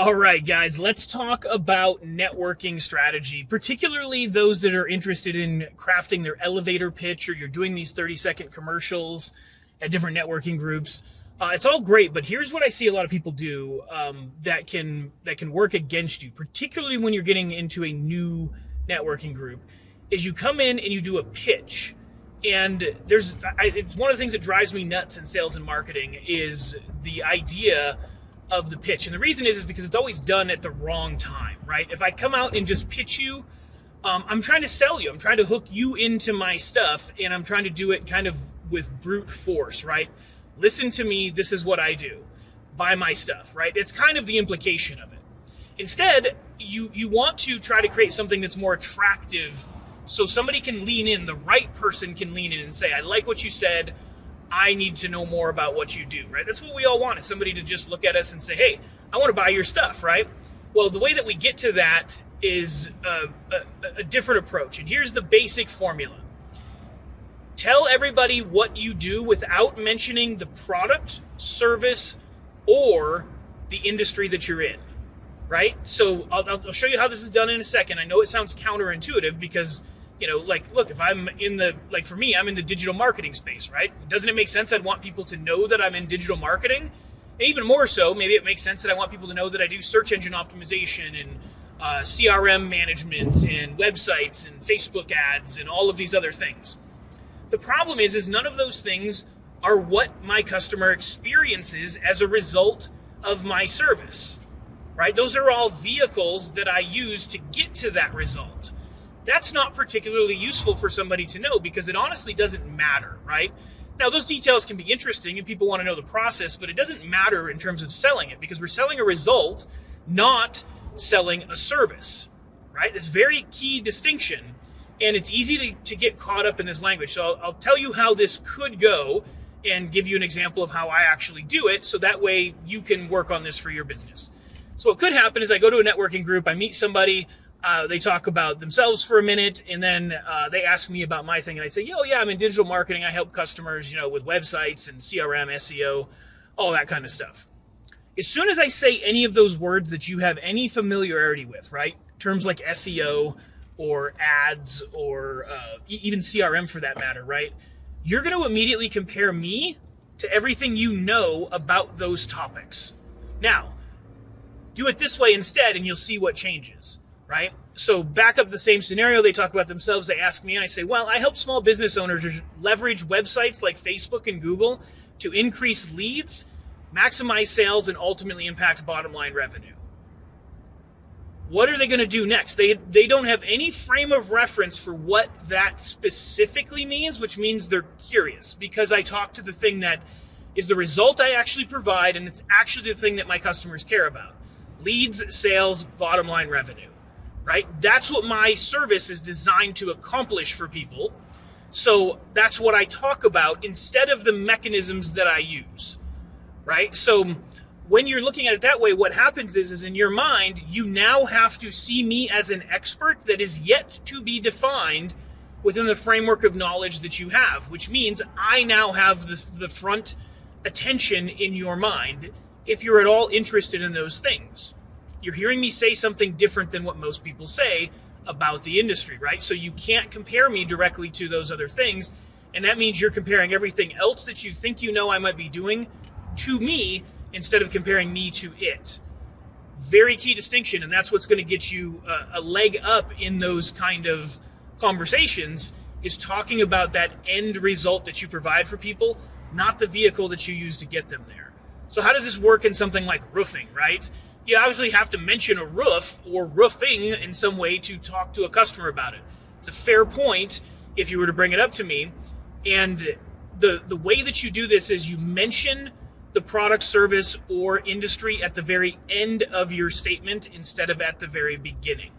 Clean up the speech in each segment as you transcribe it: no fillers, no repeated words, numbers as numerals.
All right, guys, let's talk about networking strategy, particularly those that are interested in crafting their elevator pitch, or you're doing these 30-second commercials at different networking groups. It's all great, but here's what I see a lot of people do that can work against you, particularly when you're getting into a new networking group, is you come in and you do a pitch. And it's one of the things that drives me nuts in sales and marketing is the idea of the pitch. And the reason is because it's always done at the wrong time, right? If I come out and just pitch you, I'm trying to sell you. I'm trying to hook you into my stuff, and I'm trying to do it kind of with brute force, right? Listen to me. This is what I do. Buy my stuff, right? It's kind of the implication of it. Instead, you want to try to create something that's more attractive so somebody can lean in, the right person can lean in and say, I like what you said. I need to know more about what you do, right? That's what we all want, is somebody to just look at us and say, hey, I want to buy your stuff, right? Well, the way that we get to that is a different approach. And here's the basic formula. Tell everybody what you do without mentioning the product, service, or the industry that you're in, right? So I'll show you how this is done in a second. I know it sounds counterintuitive because, look, if I'm for me, I'm in the digital marketing space, right? Doesn't it make sense I'd want people to know that I'm in digital marketing? And even more so, maybe it makes sense that I want people to know that I do search engine optimization and CRM management and websites and Facebook ads and all of these other things. The problem is none of those things are what my customer experiences as a result of my service, right? Those are all vehicles that I use to get to that result. That's not particularly useful for somebody to know because it honestly doesn't matter, right? Now, those details can be interesting and people want to know the process, but it doesn't matter in terms of selling it because we're selling a result, not selling a service, right? It's a very key distinction, and it's easy to get caught up in this language. So I'll tell you how this could go and give you an example of how I actually do it, so that way you can work on this for your business. So what could happen is I go to a networking group, I meet somebody, they talk about themselves for a minute, and then they ask me about my thing, and I say, yeah, I'm in digital marketing. I help customers, with websites and CRM, SEO, all that kind of stuff. As soon as I say any of those words that you have any familiarity with, right, terms like SEO or ads or even CRM for that matter, right, you're going to immediately compare me to everything you know about those topics. Now, do it this way instead, and you'll see what changes. Right? So back up the same scenario. They talk about themselves. They ask me, and I say, well, I help small business owners leverage websites like Facebook and Google to increase leads, maximize sales, and ultimately impact bottom line revenue. What are they going to do next? They don't have any frame of reference for what that specifically means, which means they're curious because I talk to the thing that is the result I actually provide, and it's actually the thing that my customers care about. Leads, sales, bottom line revenue. Right? That's what my service is designed to accomplish for people. So that's what I talk about instead of the mechanisms that I use. Right? So when you're looking at it that way, what happens is in your mind, you now have to see me as an expert that is yet to be defined within the framework of knowledge that you have, which means I now have the front attention in your mind if you're at all interested in those things. You're hearing me say something different than what most people say about the industry, right? So you can't compare me directly to those other things. And that means you're comparing everything else that you think you know I might be doing to me instead of comparing me to it. Very key distinction. And that's what's going to get you a leg up in those kind of conversations, is talking about that end result that you provide for people, not the vehicle that you use to get them there. So how does this work in something like roofing, right? You obviously have to mention a roof or roofing in some way to talk to a customer about it. It's a fair point if you were to bring it up to me. And the way that you do this is you mention the product, service, or industry at the very end of your statement instead of at the very beginning,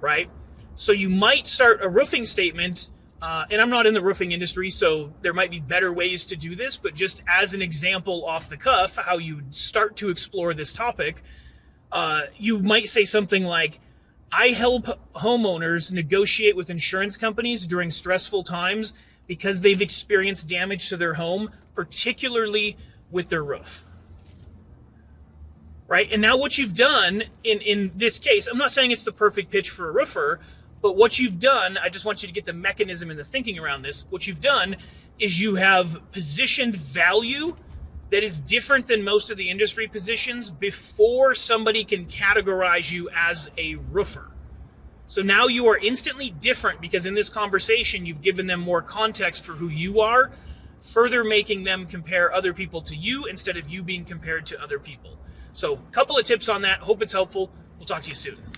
right? So you might start a roofing statement, and I'm not in the roofing industry, so there might be better ways to do this, but just as an example off the cuff, how you start to explore this topic, you might say something like, I help homeowners negotiate with insurance companies during stressful times because they've experienced damage to their home, particularly with their roof. right? And now what you've done in this case, I'm not saying it's the perfect pitch for a roofer, but what you've done, I just want you to get the mechanism and the thinking around this. What you've done is you have positioned value that is different than most of the industry positions before somebody can categorize you as a roofer. So now you are instantly different because in this conversation, you've given them more context for who you are, further making them compare other people to you instead of you being compared to other people. So a couple of tips on that. Hope it's helpful. We'll talk to you soon.